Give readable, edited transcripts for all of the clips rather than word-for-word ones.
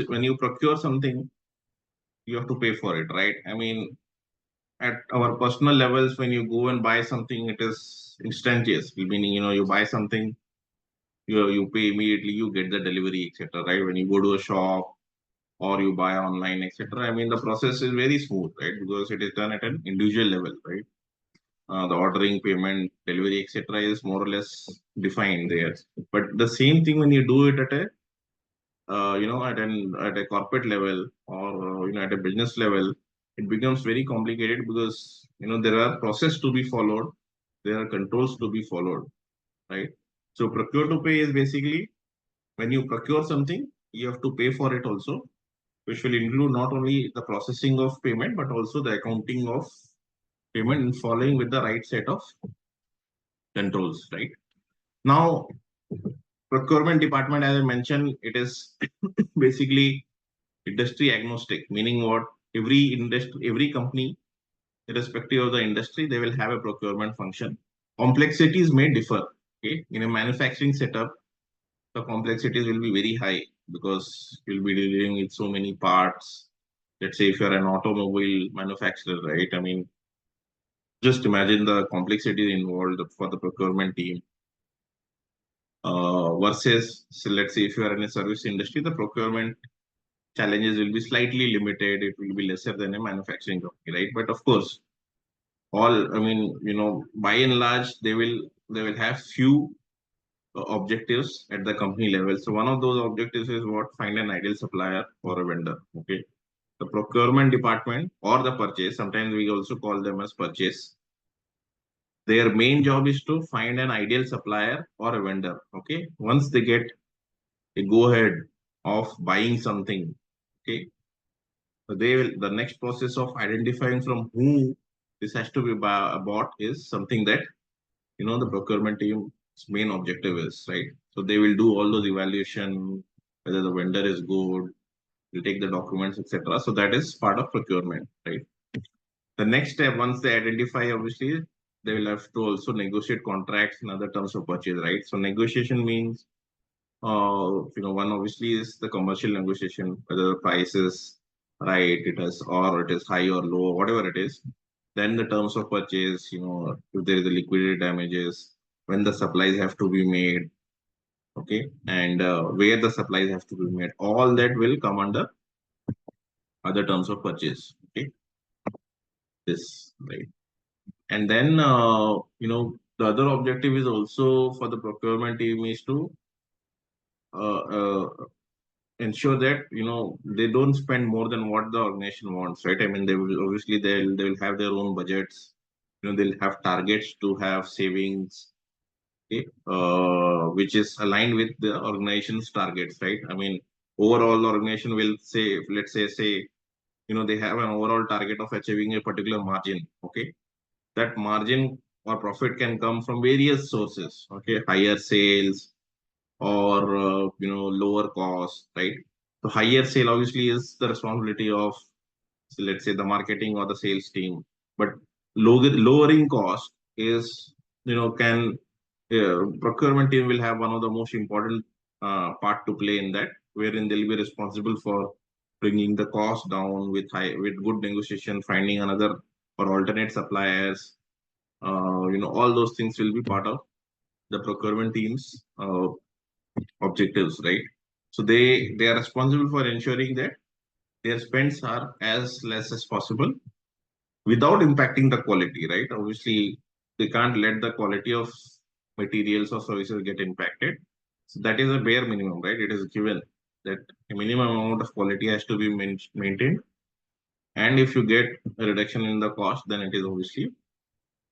when you procure something, you have to pay for it, right? I mean, at our personal levels, when you go and buy something, it is instantaneous. Meaning, you buy something, you pay immediately, you get the delivery, etc. Right? When you go to a shop or you buy online, etc. I mean, the process is very smooth, right? Because it is done at an individual level, right? The ordering, payment, delivery, etc. is more or less defined there. But the same thing when you do it at a at a corporate level or at a business level, it becomes very complicated because there are process to be followed, there are controls to be followed, right? So procure to pay is basically when you procure something, you have to pay for it also, which will include not only the processing of payment but also the accounting of payment and following with the right set of controls, right? Now, procurement department, as I mentioned, it is basically industry agnostic, meaning what? Every company, irrespective of the industry, they will have a procurement function. Complexities may differ. Okay, in a manufacturing setup, the complexities will be very high because you'll be dealing with so many parts. Let's say if you're an automobile manufacturer, right? I mean, just imagine the complexity involved for the procurement team. Versus, so let's say if you are in a service industry, the procurement challenges will be slightly limited. It will be lesser than a manufacturing company, right? But of course, I mean, by and large, they will have few objectives at the company level. So one of those objectives is what? Find an ideal supplier or a vendor. Okay. The procurement department or the purchase, sometimes we also call them as purchase. Their main job is to find an ideal supplier or a vendor. Okay. Once they get a go ahead of buying something, okay, so the next process of identifying from who this has to be bought is something that the procurement team's main objective is, right? So they will do all those evaluation, whether the vendor is good, will take the documents, etc. So that is part of procurement, right? The next step, once they identify, obviously, they will have to also negotiate contracts and other terms of purchase, right? So negotiation means, one obviously is the commercial negotiation, whether the price is right, or it is high or low, whatever it is. Then the terms of purchase, if there is a liquidated damages, when the supplies have to be made, okay, and where the supplies have to be made, all that will come under other terms of purchase, okay, this, right? And then, the other objective is also for the procurement team is to uh, uh, ensure that they don't spend more than what the organization wants, right? I mean, they will obviously they will have their own budgets. They'll have targets to have savings, okay, which is aligned with the organization's targets, right? I mean, overall organization will say, let's say they have an overall target of achieving a particular margin, okay. That margin or profit can come from various sources, okay, higher sales or lower cost, right? So higher sale obviously is the responsibility of, so let's say, the marketing or the sales team, but lowering cost is, can procurement team will have one of the most important part to play in that, wherein they'll be responsible for bringing the cost down with good negotiation, finding another or alternate suppliers. All those things will be part of the procurement team's objectives, right? So they are responsible for ensuring that their spends are as less as possible without impacting the quality, right? Obviously, they can't let the quality of materials or services get impacted. So that is a bare minimum, right? It is given that a minimum amount of quality has to be maintained. And if you get a reduction in the cost, then it is obviously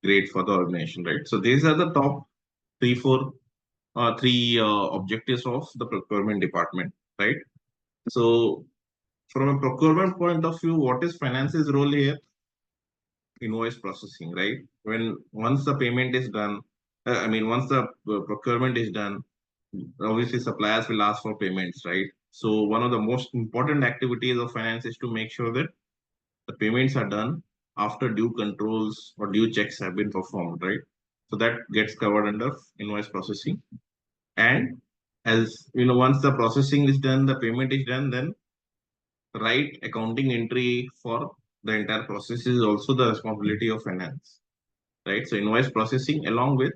great for the organization, right? So these are the top three objectives of the procurement department, right? So from a procurement point of view, what is finance's role here? Invoice processing, right? When once the payment is done, I mean, once the procurement is done, obviously suppliers will ask for payments, right? So one of the most important activities of finance is to make sure that the payments are done after due controls or due checks have been performed, right? So that gets covered under invoice processing. And as once the processing is done, the payment is done, then right accounting entry for the entire process is also the responsibility of finance, right? So invoice processing along with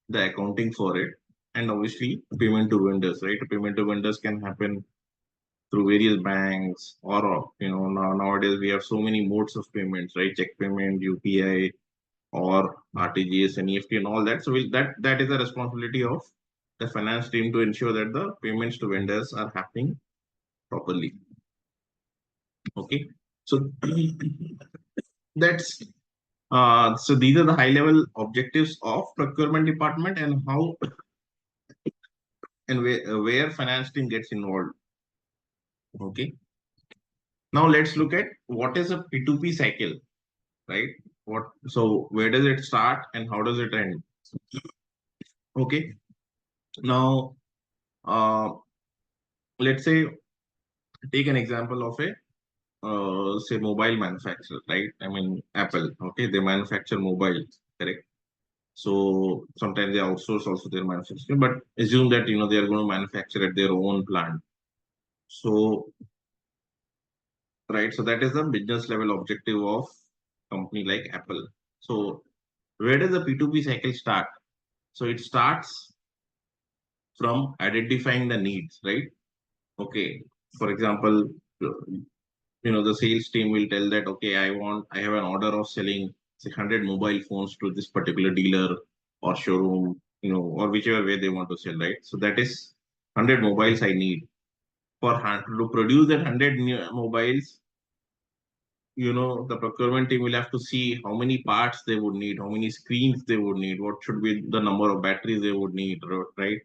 the accounting for it, and obviously payment to vendors, right? Payment to vendors can happen through various banks, or nowadays we have so many modes of payments, right? Check payment, UPI, or RTGS and EFT and all that. So that is the responsibility of the finance team to ensure that the payments to vendors are happening properly. Okay, so that's so these are the high level objectives of procurement department, and how and where finance team gets involved. Okay, now let's look at what is a P2P cycle, right? So where does it start and how does it end? Okay, now let's say take an example of a say mobile manufacturer, right? I mean Apple. Okay, they manufacture mobiles, correct? So sometimes they outsource also their manufacturing, but assume that they are going to manufacture at their own plant. So right, so that is the business level objective of company like Apple. So where does the P2P cycle start? So it starts from identifying the needs, right? Okay, for example, the sales team will tell that, okay, I have an order of selling 600 mobile phones to this particular dealer or showroom, or whichever way they want to sell, right? So that is 100 mobiles I need. To produce that 100 new mobiles, the procurement team will have to see how many parts they would need, how many screens they would need, what should be the number of batteries they would need, right?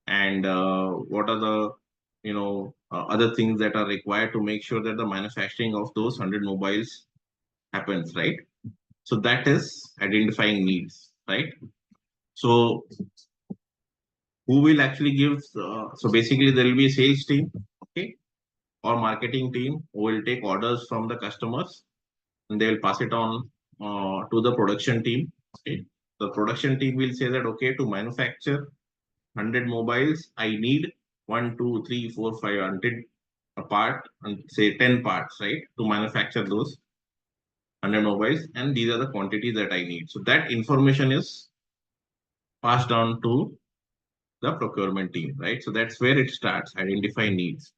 And what are the, other things that are required to make sure that the manufacturing of those 100 mobiles happens, right? So that is identifying needs, right? So who will actually give, so basically there will be a sales team, okay, or marketing team who will take orders from the customers, and they will pass it on to the production team. Okay. The production team will say that, okay, to manufacture 100 mobiles, I need 1, 2, 3, 4, 5, 100 a part, and say 10 parts, right, to manufacture those 100 mobiles, and these are the quantities that I need. So that information is passed on to the procurement team, right? So that's where it starts, identify needs.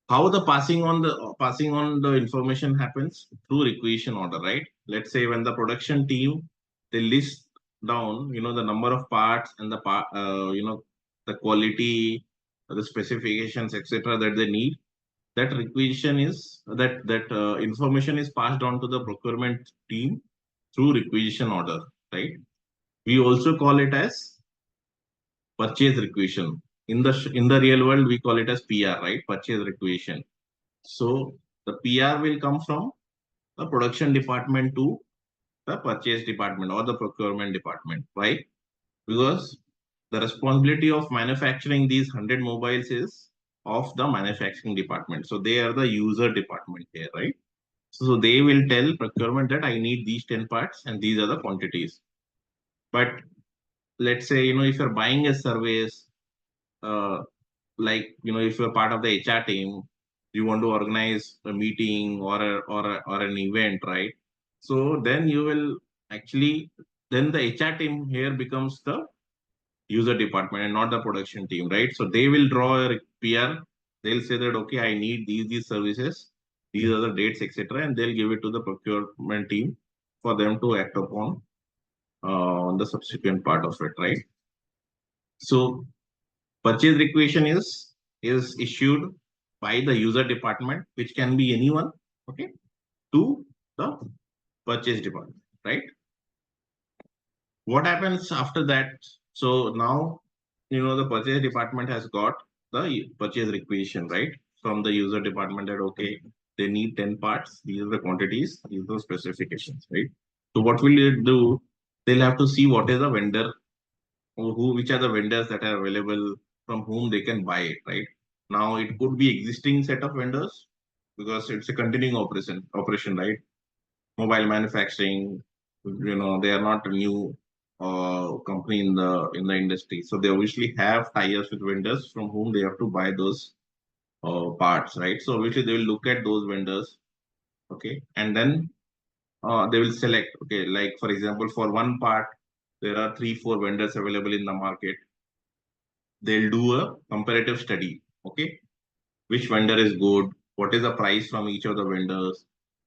How the passing on the information happens through requisition order, right? Let's say when the production team, they list down the number of parts and the part the quality, the specifications, etc., that they need. That requisition is that information is passed on to the procurement team through requisition order, right? We also call it as purchase requisition. In the real world, we call it as PR, right? Purchase requisition. So the PR will come from the production department to the purchase department or the procurement department. Why? Because the responsibility of manufacturing these 100 mobiles is of the manufacturing department. So they are the user department here, right? So they will tell procurement that I need these 10 parts and these are the quantities. But let's say, if you're buying a service, uh, like if you're part of the HR team, you want to organize a meeting or an event, right? So then you will actually, then the HR team here becomes the user department and not the production team, right? So they will draw a PR. They'll say that, okay, I need these services, these are the dates, etc., and they'll give it to the procurement team for them to act upon on the subsequent part of it, right? So purchase requisition is issued by the user department, which can be anyone, okay, to the purchase department, right? What happens after that? So now, the purchase department has got the purchase requisition, right, from the user department that, okay, they need 10 parts, these are the quantities, these are the specifications, right? So what will they do? They'll have to see what is the vendor, or which are the vendors that are available, from whom they can buy it, right? Now it could be existing set of vendors because it's a continuing operation, right? Mobile manufacturing, they are not a new company in the industry, so they obviously have tie-ups with vendors from whom they have to buy those parts, right? So obviously they will look at those vendors, okay, and then they will select, okay, like for example, for one part, there are 3, 4 vendors available in the market. They'll do a comparative study, okay, which vendor is good, what is the price from each of the vendors,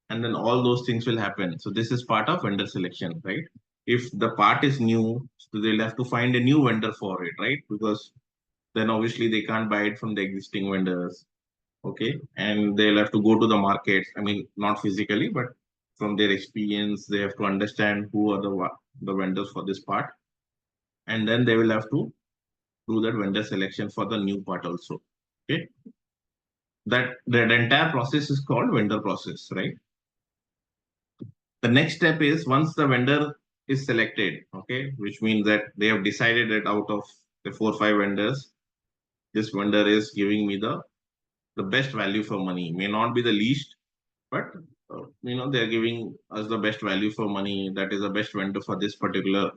and then all those things will happen. So this is part of vendor selection, right? If the part is new, so they'll have to find a new vendor for it, right? Because then obviously they can't buy it from the existing vendors, okay, and they'll have to go to the market. I mean, not physically, but from their experience, they have to understand who are the vendors for this part, and then they will have to do that vendor selection for the new part also. Okay, that entire process is called vendor process, right? The next step is once the vendor is selected, okay, which means that they have decided that out of the 4, 5 vendors, this vendor is giving me the best value for money. May not be the least, but they're giving us the best value for money. That is the best vendor for this particular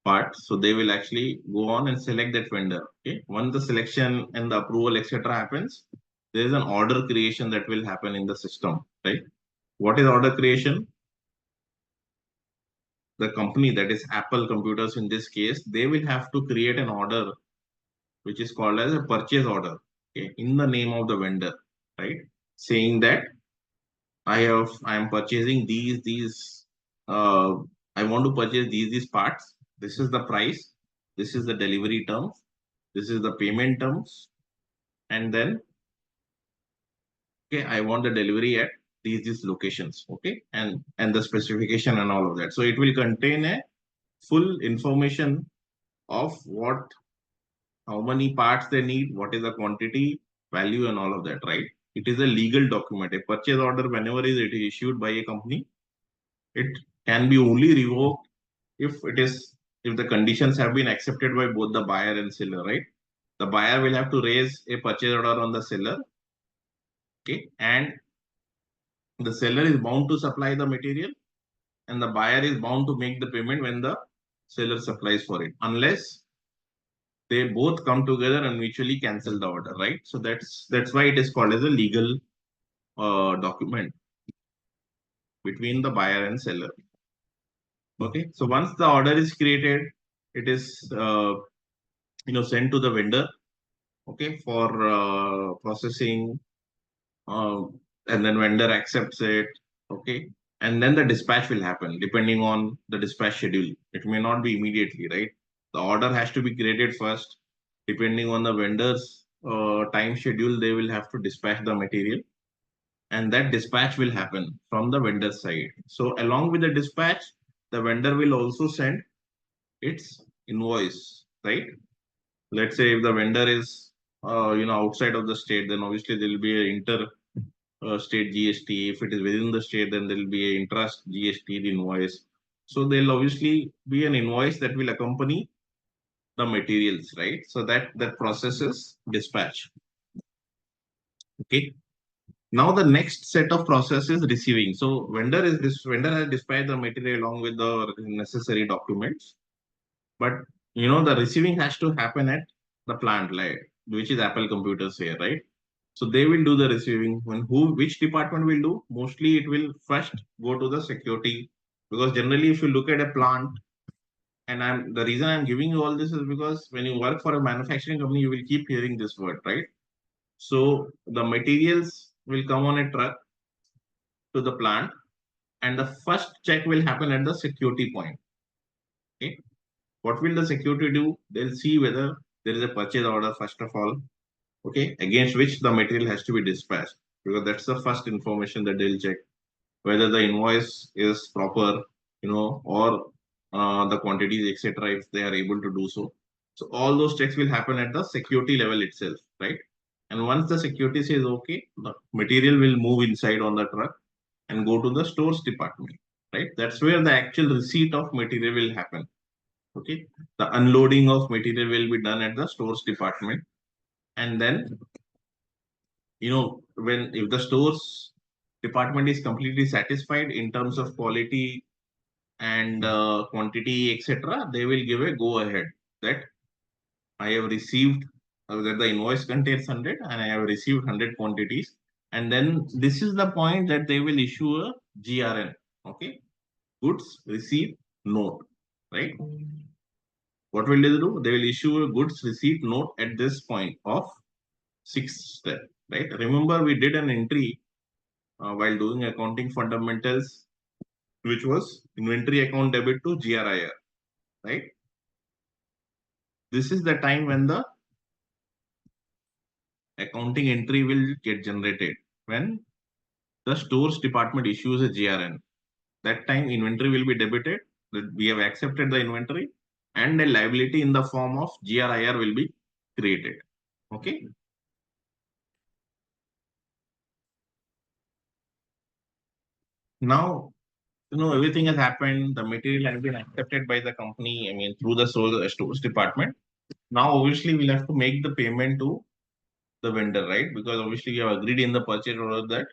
part. So they will actually go on and select that vendor. Okay, once the selection and the approval etc happens, there is an order creation that will happen in the system, right? What is order creation? The company, that is Apple Computers in this case, they will have to create an order which is called as a purchase order, okay, in the name of the vendor, right? Saying that I am purchasing these uh, I want to purchase these parts. This is the price. This is the delivery terms. This is the payment terms. And then, okay, I want the delivery at these locations, okay, and the specification and all of that. So it will contain a full information of how many parts they need, what is the quantity, value, and all of that, right? It is a legal document. A purchase order, whenever it is issued by a company, it can be only revoked if the conditions have been accepted by both the buyer and seller, right? The buyer will have to raise a purchase order on the seller, okay, and the seller is bound to supply the material, and the buyer is bound to make the payment when the seller supplies for it, unless they both come together and mutually cancel the order, right? So that's why it is called as a legal document between the buyer and seller. Okay, so once the order is created, it is sent to the vendor, okay, for processing, uh, and then vendor accepts it, okay, and then the dispatch will happen depending on the dispatch schedule. It may not be immediately, right? The order has to be created first. Depending on the vendor's time schedule, they will have to dispatch the material, and that dispatch will happen from the vendor side. So along with the dispatch, the vendor will also send its invoice, right? Let's say if the vendor is outside of the state, then obviously there will be a inter state GST. If it is within the state, then there will be a intrust GST invoice. So there'll obviously be an invoice that will accompany the materials, right? So that process is dispatch. Okay. Now the next set of process is receiving. So vendor has dispatched the material along with the necessary documents, but the receiving has to happen at the plant, like which is Apple Computers here, right? So they will do the receiving. Which department will do? Mostly it will first go to the security, because generally if you look at a plant, and the reason I'm giving you all this is because when you work for a manufacturing company, you will keep hearing this word, right? So the materials will come on a truck to the plant, and the first check will happen at the security point. Okay. What will the security do? They'll see whether there is a purchase order, first of all, okay, against which the material has to be dispatched, because that's the first information that they'll check, whether the invoice is proper, or the quantities, etc., if they are able to do so. So all those checks will happen at the security level itself, right? And once the security says okay, the material will move inside on the truck and go to the stores department, right? That's where the actual receipt of material will happen. Okay, the unloading of material will be done at the stores department, and then when if the stores department is completely satisfied in terms of quality and quantity, etc., they will give a go ahead that I have received that the invoice contains 100 and I have received 100 quantities. And then this is the point that they will issue a GRN. Okay. Goods receipt note. Right. What will they do? They will issue a goods receipt note at this point of sixth step. Right. Remember, we did an entry while doing accounting fundamentals, which was inventory account debit to GRIR. Right. This is the time when the accounting entry will get generated. When the stores department issues a GRN, that time inventory will be debited. That we have accepted the inventory, and a liability in the form of GRIR will be created. Okay. Now, everything has happened. The material has been accepted by the company. I mean, through the stores department. Now, obviously, we'll have to make the payment to the vendor, right? Because obviously, we have agreed in the purchase order that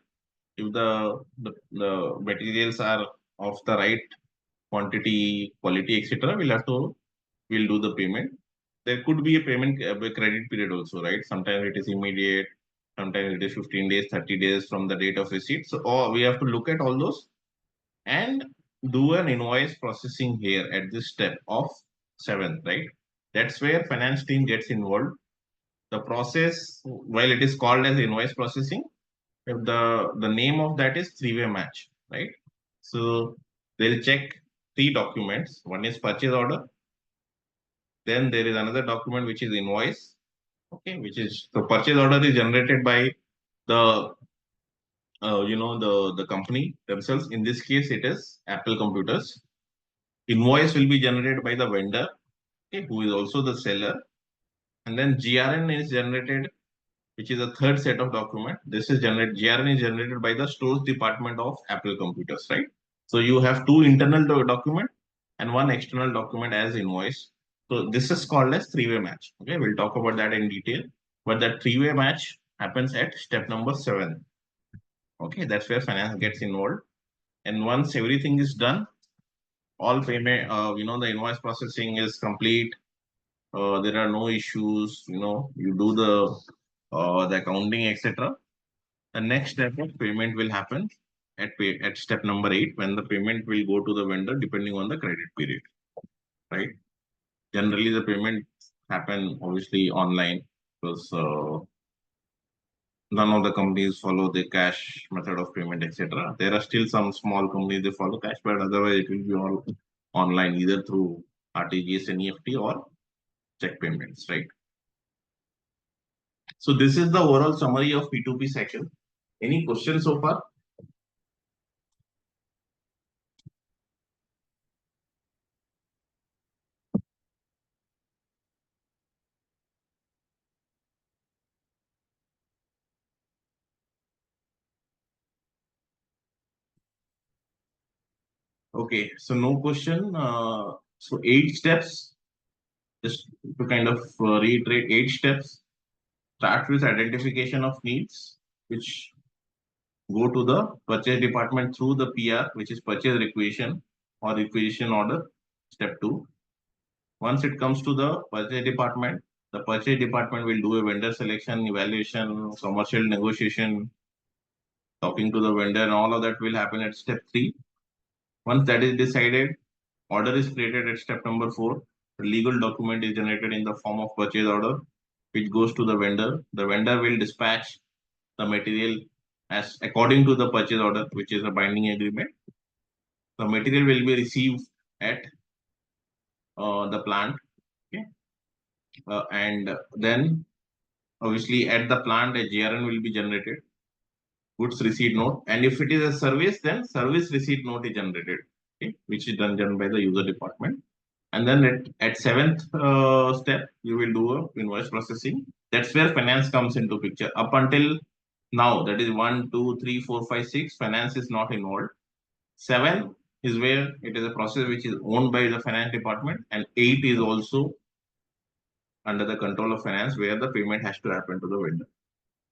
if the materials are of the right quantity, quality, etc., we'll do the payment. There could be a payment a credit period also, right? Sometimes it is immediate, sometimes it is 15 days, 30 days from the date of receipt. So we have to look at all those and do an invoice processing here at this step of 7th, right? That's where finance team gets involved. The process, while it is called as invoice processing, the name of that is three-way match, right? So they'll check three documents. One is purchase order. Then there is another document which is invoice. Okay, which is the purchase order is generated by the the company themselves. In this case, it is Apple Computers. Invoice will be generated by the vendor, okay, who is also the seller, and then GRN is generated, which is a third set of document. This is generated. GRN is generated by the stores department of Apple Computers, right? So you have two internal document and one external document as invoice. So this is called as three-way match. Okay, we'll talk about that in detail. But that three-way match happens at step number 7. Okay, that's where finance gets involved. And once everything is done, all payment, the invoice processing is complete. There are no issues. You do the accounting, etc. The next step of payment will happen at step number 8, when the payment will go to the vendor depending on the credit period, right? Generally, the payment happen obviously online because none of the companies follow the cash method of payment, etc. There are still some small companies they follow cash, but otherwise it will be all online, either through RTGS, NEFT, or check payments, right? So this is the overall summary of P2P cycle. Any questions so far? Okay, so no question. So 8 steps, just to kind of reiterate, 8 steps. Start with identification of needs, which go to the purchase department through the PR, which is purchase requisition or requisition order, step 2. Once it comes to the purchase department will do a vendor selection, evaluation, commercial negotiation, talking to the vendor, and all of that will happen at step 3. Once that is decided, order is created at step number 4. The legal document is generated in the form of purchase order, which goes to the vendor. The vendor will dispatch the material as according to the purchase order, which is a binding agreement. The material will be received at the plant, okay? And then obviously at the plant a GRN will be generated, goods receipt note, and if it is a service, then service receipt note is generated, okay, which is done by the user department. And then at 7th step, you will do a invoice processing. That's where finance comes into picture. Up until now, that is 1, 2, 3, 4, 5, 6, finance is not involved. 7 is where it is a process which is owned by the finance department, and 8 is also under the control of finance, where the payment has to happen to the vendor.